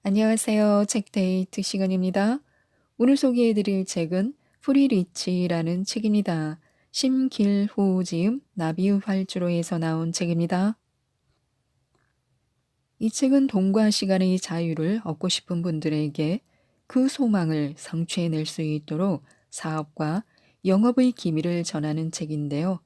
안녕하세요. 책데이트 시간입니다. 오늘 소개해드릴 책은 프리리치라는 책입니다. 심길호 지음 나비의 활주로에서 나온 책입니다. 이 책은 돈과 시간의 자유를 얻고 싶은 분들에게 그 소망을 성취해낼 수 있도록 사업과 영업의 기밀을 전하는 책인데요.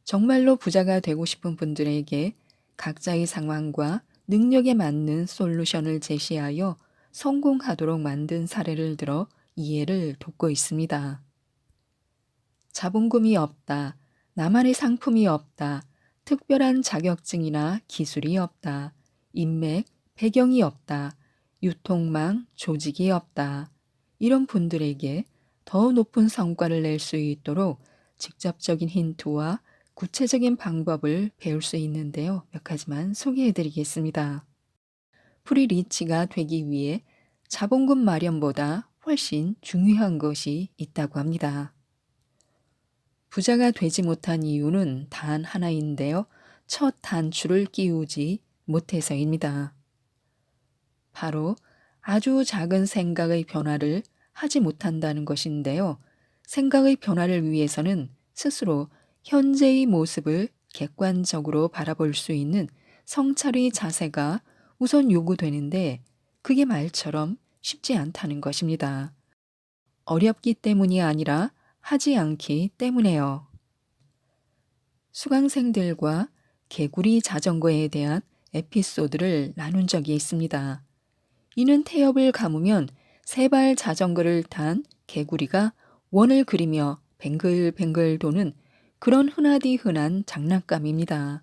정말로 부자가 되고 싶은 분들에게 각자의 상황과 능력에 맞는 솔루션을 제시하여 성공하도록 만든 사례를 들어 이해를 돕고 있습니다. 자본금이 없다. 나만의 상품이 없다. 특별한 자격증이나 기술이 없다. 인맥, 배경이 없다. 유통망, 조직이 없다. 이런 분들에게 더 높은 성과를 낼 수 있도록 직접적인 힌트와 구체적인 방법을 배울 수 있는데요. 몇 가지만 소개해 드리겠습니다. 프리리치가 되기 위해 자본금 마련보다 훨씬 중요한 것이 있다고 합니다. 부자가 되지 못한 이유는 단 하나인데요. 첫 단추를 끼우지 못해서입니다. 바로 아주 작은 생각의 변화를 하지 못한다는 것인데요. 생각의 변화를 위해서는 스스로 현재의 모습을 객관적으로 바라볼 수 있는 성찰의 자세가 우선 요구되는데 그게 말처럼 쉽지 않다는 것입니다. 어렵기 때문이 아니라 하지 않기 때문에요. 수강생들과 개구리 자전거에 대한 에피소드를 나눈 적이 있습니다. 이는 태엽을 감으면 세발 자전거를 탄 개구리가 원을 그리며 뱅글뱅글 도는 그런 흔하디 흔한 장난감입니다.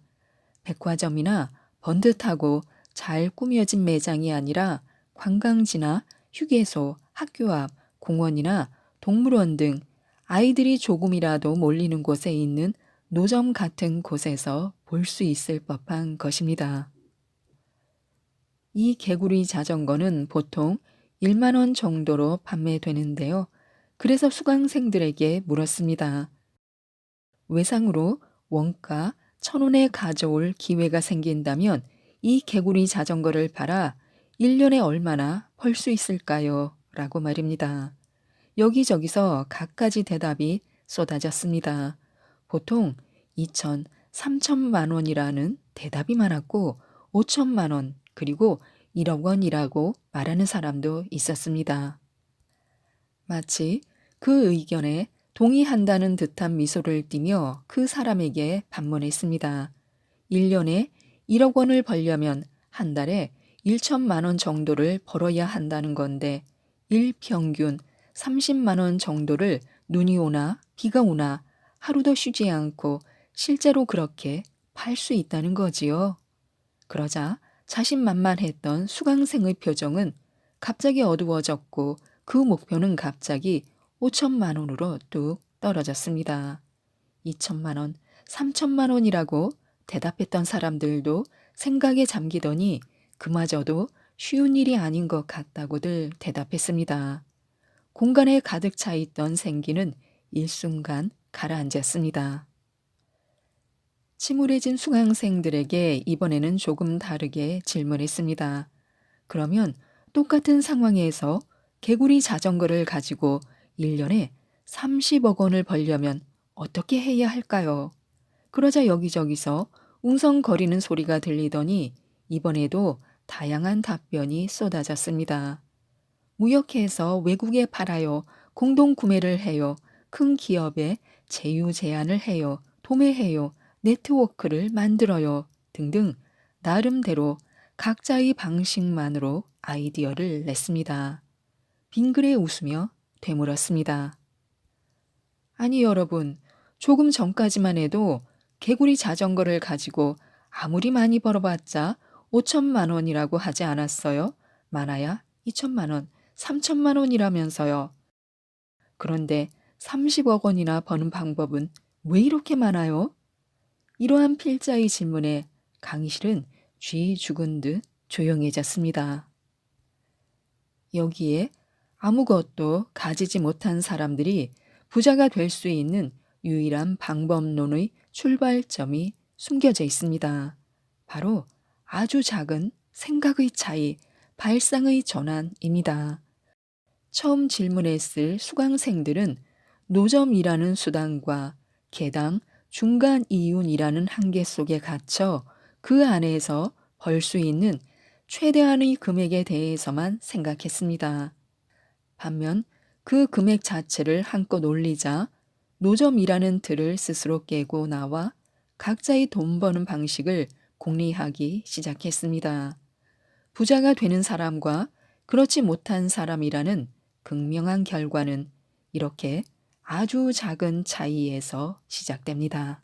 백화점이나 번듯하고 잘 꾸며진 매장이 아니라 관광지나 휴게소, 학교 앞, 공원이나 동물원 등 아이들이 조금이라도 몰리는 곳에 있는 노점 같은 곳에서 볼 수 있을 법한 것입니다. 이 개구리 자전거는 보통 1만 원 정도로 판매되는데요. 그래서 수강생들에게 물었습니다. 외상으로 원가 1,000원에 가져올 기회가 생긴다면 이 개구리 자전거를 팔아 1년에 얼마나 벌 수 있을까요? 라고 말입니다. 여기저기서 갖가지 대답이 쏟아졌습니다. 보통 2천, 3천만 원이라는 대답이 많았고 5천만 원 그리고 1억 원이라고 말하는 사람도 있었습니다. 마치 그 의견에 동의한다는 듯한 미소를 띠며 그 사람에게 반문했습니다. 1년에 1억 원을 벌려면 한 달에 1천만 원 정도를 벌어야 한다는 건데 일평균 30만 원 정도를 눈이 오나 비가 오나 하루도 쉬지 않고 실제로 그렇게 팔 수 있다는 거지요. 그러자 자신만만했던 수강생의 표정은 갑자기 어두워졌고 그 목표는 갑자기 5천만 원으로 뚝 떨어졌습니다. 2천만 원, 3천만 원이라고 대답했던 사람들도 생각에 잠기더니 그마저도 쉬운 일이 아닌 것 같다고들 대답했습니다. 공간에 가득 차 있던 생기는 일순간 가라앉았습니다. 침울해진 수강생들에게 이번에는 조금 다르게 질문했습니다. 그러면 똑같은 상황에서 개구리 자전거를 가지고 1년에 30억 원을 벌려면 어떻게 해야 할까요? 그러자 여기저기서 웅성거리는 소리가 들리더니 이번에도 다양한 답변이 쏟아졌습니다. 무역해서 외국에 팔아요. 공동 구매를 해요. 큰 기업에 제휴 제안을 해요. 도매해요. 네트워크를 만들어요. 등등 나름대로 각자의 방식만으로 아이디어를 냈습니다. 빙그레 웃으며 되물었습니다. 아니 여러분, 조금 전까지만 해도 개구리 자전거를 가지고 아무리 많이 벌어봤자 5천만 원이라고 하지 않았어요? 많아야 2천만 원, 3천만 원이라면서요. 그런데 30억 원이나 버는 방법은 왜 이렇게 많아요? 이러한 필자의 질문에 강의실은 쥐 죽은 듯 조용해졌습니다. 여기에 아무것도 가지지 못한 사람들이 부자가 될 수 있는 유일한 방법론의 출발점이 숨겨져 있습니다. 바로 아주 작은 생각의 차이, 발상의 전환입니다. 처음 질문했을 수강생들은 노점이라는 수단과 개당 중간 이윤이라는 한계 속에 갇혀 그 안에서 벌 수 있는 최대한의 금액에 대해서만 생각했습니다. 반면 그 금액 자체를 한껏 올리자 노점이라는 틀을 스스로 깨고 나와 각자의 돈 버는 방식을 공리하기 시작했습니다. 부자가 되는 사람과 그렇지 못한 사람이라는 극명한 결과는 이렇게 아주 작은 차이에서 시작됩니다.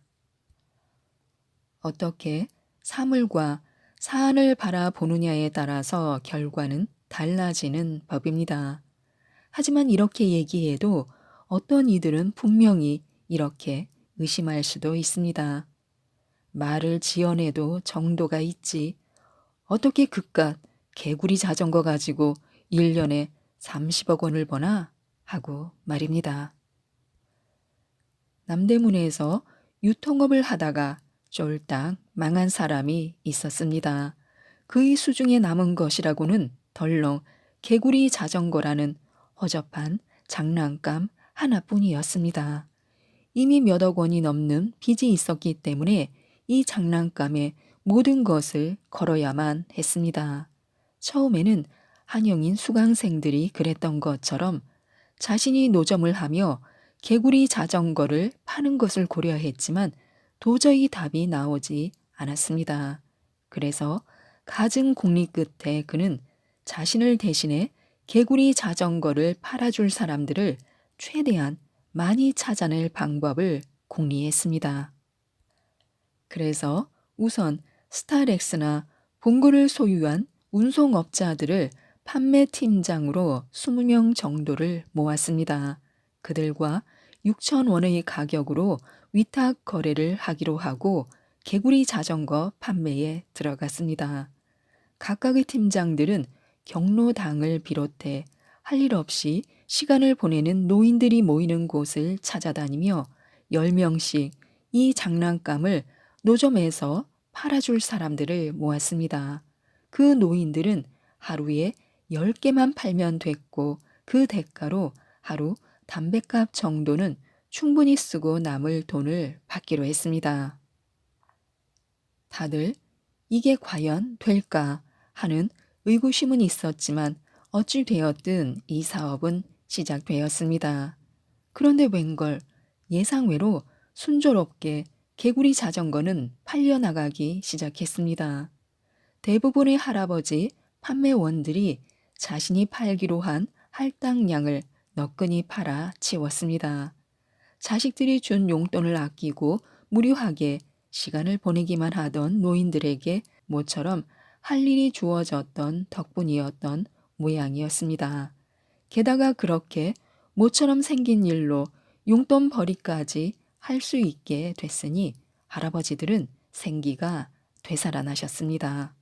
어떻게 사물과 사안을 바라보느냐에 따라서 결과는 달라지는 법입니다. 하지만 이렇게 얘기해도 어떤 이들은 분명히 이렇게 의심할 수도 있습니다. 말을 지어내도 정도가 있지. 어떻게 그깟 개구리 자전거 가지고 1년에 30억 원을 버나? 하고 말입니다. 남대문에서 유통업을 하다가 쫄딱 망한 사람이 있었습니다. 그의 수중에 남은 것이라고는 덜렁 개구리 자전거라는 허접한 장난감 하나뿐이었습니다. 이미 몇억 원이 넘는 빚이 있었기 때문에 이 장난감에 모든 것을 걸어야만 했습니다. 처음에는 한영인 수강생들이 그랬던 것처럼 자신이 노점을 하며 개구리 자전거를 파는 것을 고려했지만 도저히 답이 나오지 않았습니다. 그래서 갖은 공리 끝에 그는 자신을 대신해 개구리 자전거를 팔아줄 사람들을 최대한 많이 찾아낼 방법을 공리했습니다. 그래서 우선 스타렉스나 봉고를 소유한 운송업자들을 판매팀장으로 20명 정도를 모았습니다. 그들과 6천 원의 가격으로 위탁 거래를 하기로 하고 개구리 자전거 판매에 들어갔습니다. 각각의 팀장들은 경로당을 비롯해 할 일 없이 시간을 보내는 노인들이 모이는 곳을 찾아다니며 10명씩 이 장난감을 노점에서 팔아줄 사람들을 모았습니다. 그 노인들은 하루에 10개만 팔면 됐고 그 대가로 하루 담뱃값 정도는 충분히 쓰고 남을 돈을 받기로 했습니다. 다들 이게 과연 될까 하는 의구심은 있었지만 어찌 되었든 이 사업은 시작되었습니다. 그런데 웬걸 예상외로 순조롭게 개구리 자전거는 팔려나가기 시작했습니다. 대부분의 할아버지 판매원들이 자신이 팔기로 한 할당량을 너끈히 팔아 치웠습니다. 자식들이 준 용돈을 아끼고 무료하게 시간을 보내기만 하던 노인들에게 모처럼 할 일이 주어졌던 덕분이었던 모양이었습니다. 게다가 그렇게 모처럼 생긴 일로 용돈 벌이까지 할 수 있게 됐으니 할아버지들은 생기가 되살아나셨습니다.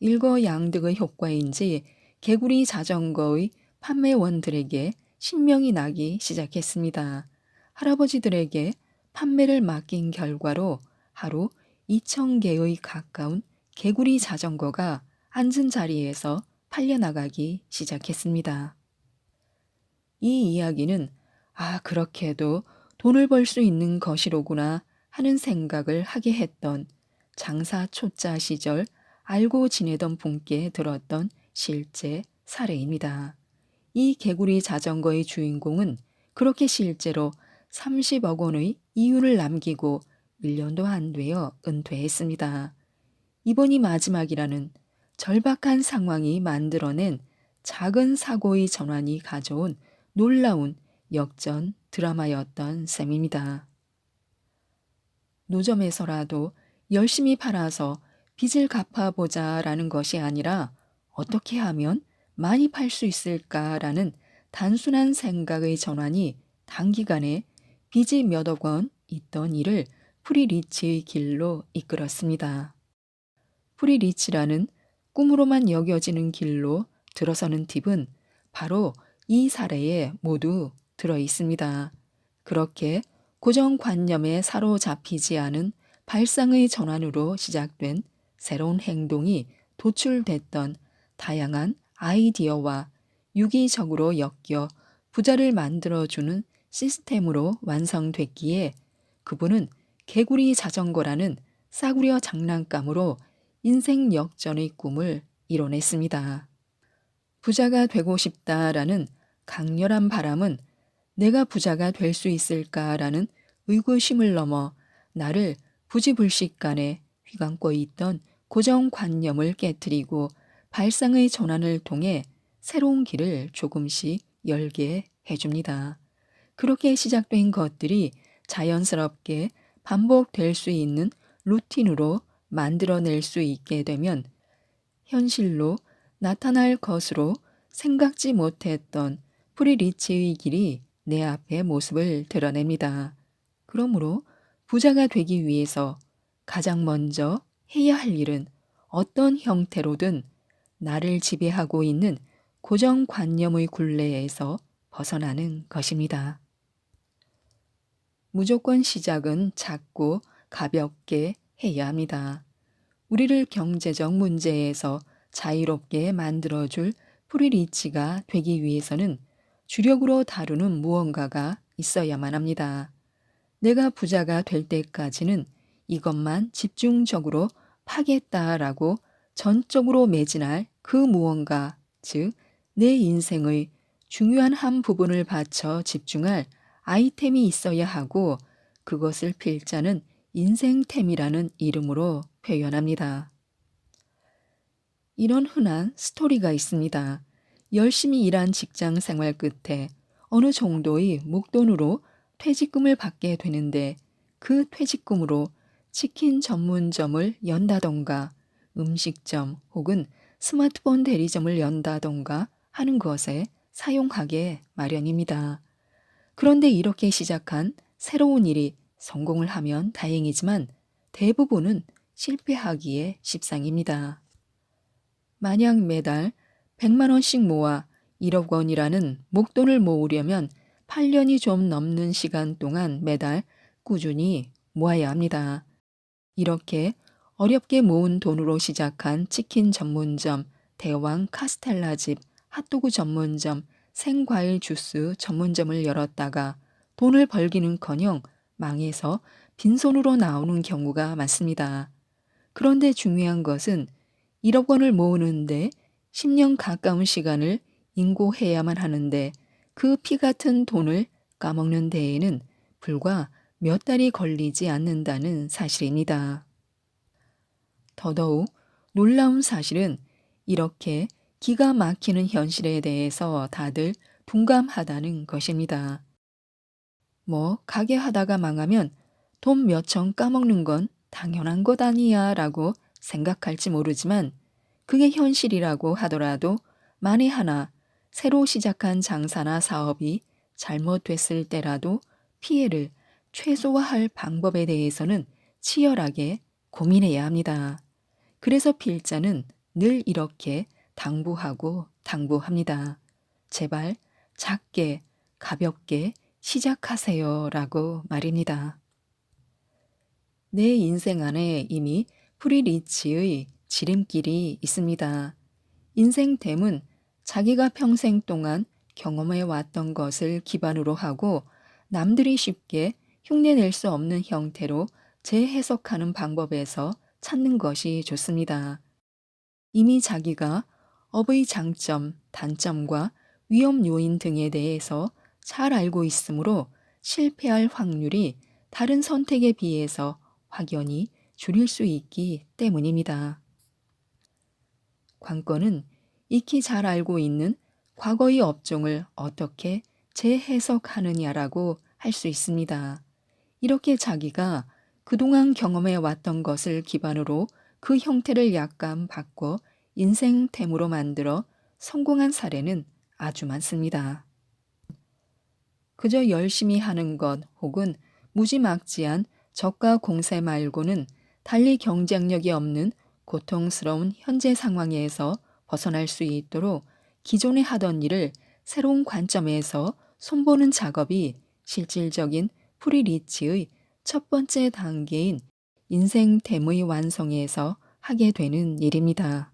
일거양득의 효과인지 개구리 자전거의 판매원들에게 신명이 나기 시작했습니다. 할아버지들에게 판매를 맡긴 결과로 하루 2,000개의 가까운 개구리 자전거가 앉은 자리에서 팔려나가기 시작했습니다. 이 이야기는 그렇게도 돈을 벌 수 있는 것이로구나 하는 생각을 하게 했던 장사 초짜 시절 알고 지내던 분께 들었던 실제 사례입니다. 이 개구리 자전거의 주인공은 그렇게 실제로 30억 원의 이윤을 남기고 1년도 안 되어 은퇴했습니다. 이번이 마지막이라는 절박한 상황이 만들어낸 작은 사고의 전환이 가져온 놀라운 역전 드라마였던 셈입니다. 노점에서라도 열심히 팔아서 빚을 갚아보자라는 것이 아니라 어떻게 하면 많이 팔 수 있을까라는 단순한 생각의 전환이 단기간에 빚이 몇억 원 있던 일을 프리리치의 길로 이끌었습니다. 프리리치라는 꿈으로만 여겨지는 길로 들어서는 팁은 바로 이 사례에 모두 들어 있습니다. 그렇게 고정관념에 사로잡히지 않은 발상의 전환으로 시작된 새로운 행동이 도출됐던 다양한 아이디어와 유기적으로 엮여 부자를 만들어주는 시스템으로 완성됐기에 그분은 개구리 자전거라는 싸구려 장난감으로 인생 역전의 꿈을 이뤄냈습니다. 부자가 되고 싶다라는 강렬한 바람은 내가 부자가 될 수 있을까라는 의구심을 넘어 나를 부지불식간에 휘감고 있던 고정관념을 깨뜨리고 발상의 전환을 통해 새로운 길을 조금씩 열게 해줍니다. 그렇게 시작된 것들이 자연스럽게 반복될 수 있는 루틴으로 만들어낼 수 있게 되면 현실로 나타날 것으로 생각지 못했던 프리리치의 길이 내 앞에 모습을 드러냅니다. 그러므로 부자가 되기 위해서 가장 먼저 해야 할 일은 어떤 형태로든 나를 지배하고 있는 고정관념의 굴레에서 벗어나는 것입니다. 무조건 시작은 작고 가볍게 해야 합니다. 우리를 경제적 문제에서 자유롭게 만들어줄 프리리치가 되기 위해서는 주력으로 다루는 무언가가 있어야만 합니다. 내가 부자가 될 때까지는 이것만 집중적으로 파겠다라고 전적으로 매진할 그 무언가, 즉, 내 인생의 중요한 한 부분을 바쳐 집중할 아이템이 있어야 하고 그것을 필자는 인생템이라는 이름으로 표현합니다. 이런 흔한 스토리가 있습니다. 열심히 일한 직장 생활 끝에 어느 정도의 목돈으로 퇴직금을 받게 되는데 그 퇴직금으로 치킨 전문점을 연다던가 음식점 혹은 스마트폰 대리점을 연다던가 하는 것에 사용하게 마련입니다. 그런데 이렇게 시작한 새로운 일이 성공을 하면 다행이지만 대부분은 실패하기에 십상입니다. 만약 매달 100만 원씩 모아 1억 원이라는 목돈을 모으려면 8년이 좀 넘는 시간 동안 매달 꾸준히 모아야 합니다. 이렇게 어렵게 모은 돈으로 시작한 치킨 전문점, 대왕 카스텔라집, 핫도그 전문점, 생과일 주스 전문점을 열었다가 돈을 벌기는커녕 망해서 빈손으로 나오는 경우가 많습니다. 그런데 중요한 것은 1억 원을 모으는데 10년 가까운 시간을 인고해야만 하는데 그 피 같은 돈을 까먹는 데에는 불과 몇 달이 걸리지 않는다는 사실입니다. 더더욱 놀라운 사실은 이렇게 기가 막히는 현실에 대해서 다들 둔감하다는 것입니다. 가게 하다가 망하면 돈 몇천 까먹는 건 당연한 것 아니야 라고 생각할지 모르지만 그게 현실이라고 하더라도 만에 하나 새로 시작한 장사나 사업이 잘못됐을 때라도 피해를 최소화할 방법에 대해서는 치열하게 고민해야 합니다. 그래서 필자는 늘 이렇게 당부하고 당부합니다. 제발 작게 가볍게 시작하세요 라고 말입니다. 내 인생 안에 이미 프리리치의 지름길이 있습니다. 인생템은 자기가 평생 동안 경험해 왔던 것을 기반으로 하고 남들이 쉽게 흉내낼 수 없는 형태로 재해석하는 방법에서 찾는 것이 좋습니다. 이미 자기가 업의 장점, 단점과 위험 요인 등에 대해서 잘 알고 있으므로 실패할 확률이 다른 선택에 비해서 확연히 줄일 수 있기 때문입니다. 관건은 익히 잘 알고 있는 과거의 업종을 어떻게 재해석하느냐라고 할 수 있습니다. 이렇게 자기가 그동안 경험해 왔던 것을 기반으로 그 형태를 약간 바꿔 인생템으로 만들어 성공한 사례는 아주 많습니다. 그저 열심히 하는 것 혹은 무지막지한 저가 공세 말고는 달리 경쟁력이 없는 고통스러운 현재 상황에서 벗어날 수 있도록 기존에 하던 일을 새로운 관점에서 손보는 작업이 실질적인 프리리치의 첫 번째 단계인 인생템의 완성에서 하게 되는 일입니다.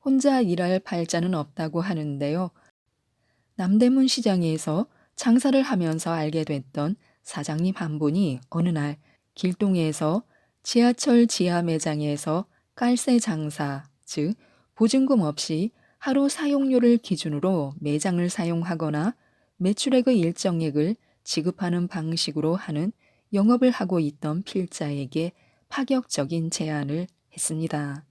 혼자 일할 팔자는 없다고 하는데요. 남대문 시장에서 장사를 하면서 알게 됐던 사장님 한 분이 어느 날 길동에서 지하철 지하 매장에서 깔세 장사, 즉 보증금 없이 하루 사용료를 기준으로 매장을 사용하거나 매출액의 일정액을 지급하는 방식으로 하는 영업을 하고 있던 필자에게 파격적인 제안을 했습니다.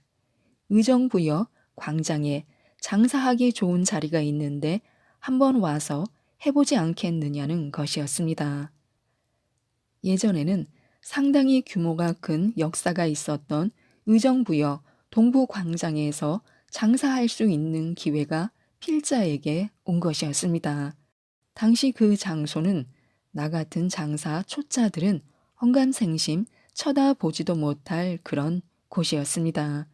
의정부역 광장에 장사하기 좋은 자리가 있는데 한번 와서 해보지 않겠느냐는 것이었습니다. 예전에는 상당히 규모가 큰 역사가 있었던 의정부역 동부광장에서 장사할 수 있는 기회가 필자에게 온 것이었습니다. 당시 그 장소는 나 같은 장사 초짜들은 험감생심 쳐다보지도 못할 그런 곳이었습니다.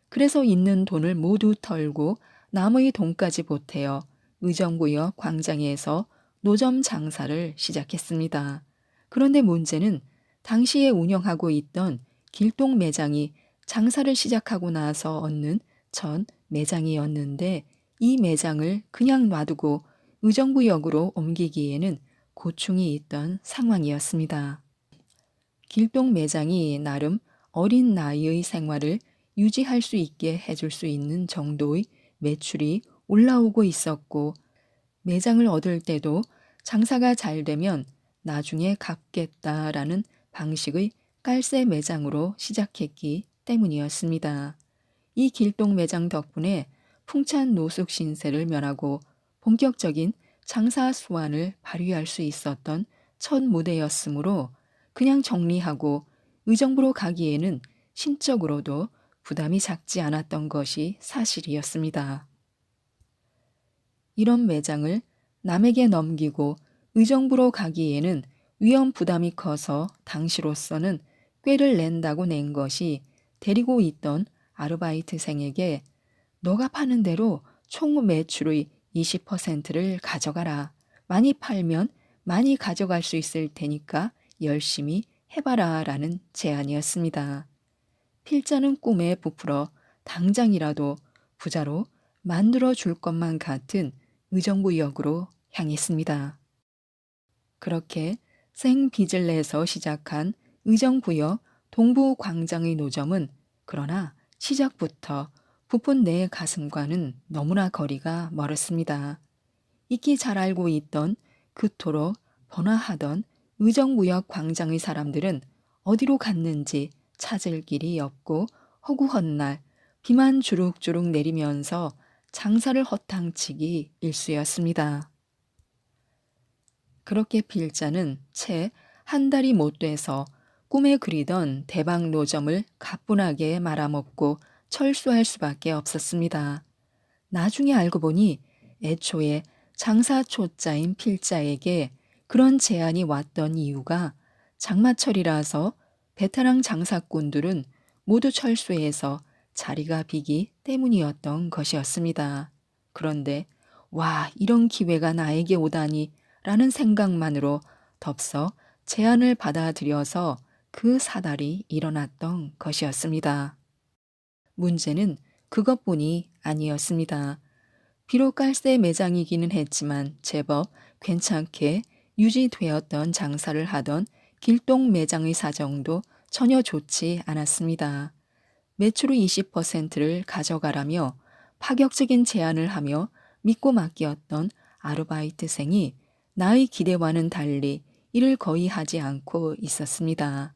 그래서 있는 돈을 모두 털고 남의 돈까지 보태어 의정부역 광장에서 노점 장사를 시작했습니다. 그런데 문제는 당시에 운영하고 있던 길동 매장이 장사를 시작하고 나서 얻는 첫 매장이었는데 이 매장을 그냥 놔두고 의정부역으로 옮기기에는 고충이 있던 상황이었습니다. 길동 매장이 나름 어린 나이의 생활을 유지할 수 있게 해줄 수 있는 정도의 매출이 올라오고 있었고 매장을 얻을 때도 장사가 잘 되면 나중에 갚겠다라는 방식의 깔세 매장으로 시작했기 때문이었습니다. 이 길동 매장 덕분에 풍찬 노숙 신세를 면하고 본격적인 장사 수완을 발휘할 수 있었던 첫 무대였으므로 그냥 정리하고 의정부로 가기에는 심적으로도 부담이 작지 않았던 것이 사실이었습니다. 이런 매장을 남에게 넘기고 의정부로 가기에는 위험 부담이 커서 당시로서는 꾀를 낸다고 낸 것이 데리고 있던 아르바이트생에게 너가 파는 대로 총 매출의 20%를 가져가라. 많이 팔면 많이 가져갈 수 있을 테니까 열심히 해봐라 라는 제안이었습니다. 필자는 꿈에 부풀어 당장이라도 부자로 만들어 줄 것만 같은 의정부역으로 향했습니다. 그렇게 생빚을 내서 시작한 의정부역 동부광장의 노점은 그러나 시작부터 부푼 내 가슴과는 너무나 거리가 멀었습니다. 익히 잘 알고 있던 그토록 번화하던 의정부역 광장의 사람들은 어디로 갔는지 찾을 길이 없고 허구한 날 비만 주룩주룩 내리면서 장사를 허탕치기 일쑤였습니다. 그렇게 필자는 채 한 달이 못 돼서 꿈에 그리던 대박 노점을 가뿐하게 말아먹고 철수할 수밖에 없었습니다. 나중에 알고 보니 애초에 장사 초짜인 필자에게 그런 제안이 왔던 이유가 장마철이라서 베테랑 장사꾼들은 모두 철수해서 자리가 비기 때문이었던 것이었습니다. 그런데 와, 이런 기회가 나에게 오다니 라는 생각만으로 덥석 제안을 받아들여서 그 사달이 일어났던 것이었습니다. 문제는 그것뿐이 아니었습니다. 비록 깔세 매장이기는 했지만 제법 괜찮게 유지되었던 장사를 하던 길동 매장의 사정도 전혀 좋지 않았습니다. 매출의 20%를 가져가라며 파격적인 제안을 하며 믿고 맡겼던 아르바이트생이 나의 기대와는 달리 일을 거의 하지 않고 있었습니다.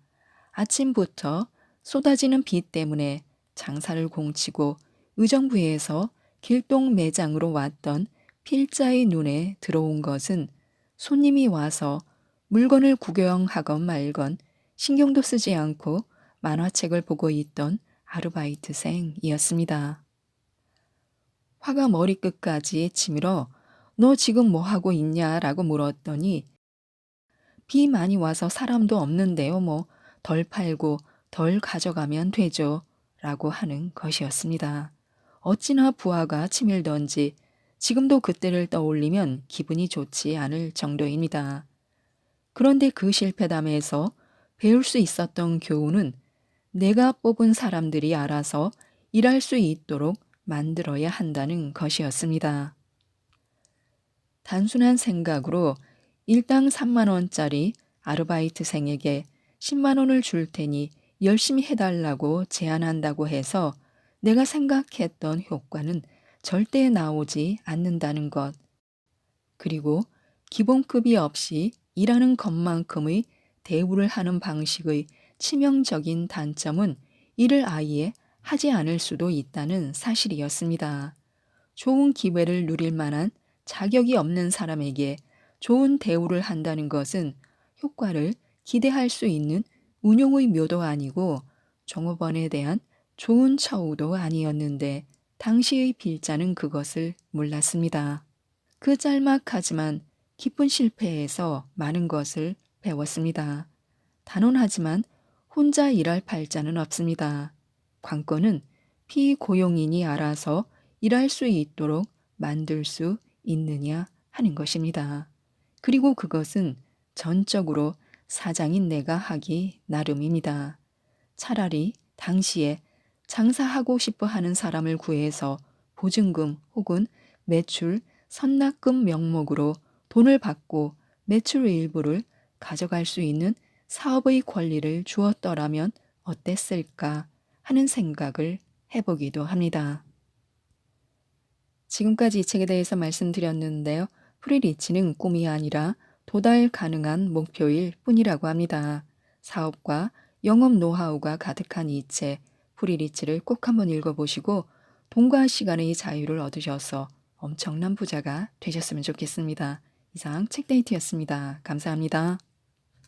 아침부터 쏟아지는 비 때문에 장사를 공치고 의정부에서 길동 매장으로 왔던 필자의 눈에 들어온 것은 손님이 와서 물건을 구경하건 말건 신경도 쓰지 않고 만화책을 보고 있던 아르바이트생이었습니다. 화가 머리끝까지 치밀어 너 지금 뭐 하고 있냐라고 물었더니 비 많이 와서 사람도 없는데요. 뭐 덜 팔고 덜 가져가면 되죠. 라고 하는 것이었습니다. 어찌나 부하가 치밀던지 지금도 그때를 떠올리면 기분이 좋지 않을 정도입니다. 그런데 그 실패담에서 배울 수 있었던 교훈은 내가 뽑은 사람들이 알아서 일할 수 있도록 만들어야 한다는 것이었습니다. 단순한 생각으로 일당 3만 원짜리 아르바이트생에게 10만 원을 줄 테니 열심히 해달라고 제안한다고 해서 내가 생각했던 효과는 절대 나오지 않는다는 것. 그리고 기본급이 없이 일하는 것만큼의 대우를 하는 방식의 치명적인 단점은 이를 아예 하지 않을 수도 있다는 사실이었습니다. 좋은 기회를 누릴 만한 자격이 없는 사람에게 좋은 대우를 한다는 것은 효과를 기대할 수 있는 운용의 묘도 아니고 종업원에 대한 좋은 처우도 아니었는데 당시의 빌자는 그것을 몰랐습니다. 그 짤막하지만 깊은 실패에서 많은 것을 배웠습니다. 단언하지만 혼자 일할 팔자는 없습니다. 관건은 피고용인이 알아서 일할 수 있도록 만들 수 있느냐 하는 것입니다. 그리고 그것은 전적으로 사장인 내가 하기 나름입니다. 차라리 당시에 장사하고 싶어 하는 사람을 구해서 보증금 혹은 매출 선납금 명목으로 돈을 받고 매출 일부를 가져갈 수 있는 사업의 권리를 주었더라면 어땠을까 하는 생각을 해보기도 합니다. 지금까지 이 책에 대해서 말씀드렸는데요. 프리리치는 꿈이 아니라 도달 가능한 목표일 뿐이라고 합니다. 사업과 영업 노하우가 가득한 이 책, 프리리치를 꼭 한번 읽어보시고 돈과 시간의 자유를 얻으셔서 엄청난 부자가 되셨으면 좋겠습니다. 이상 책데이트였습니다. 감사합니다.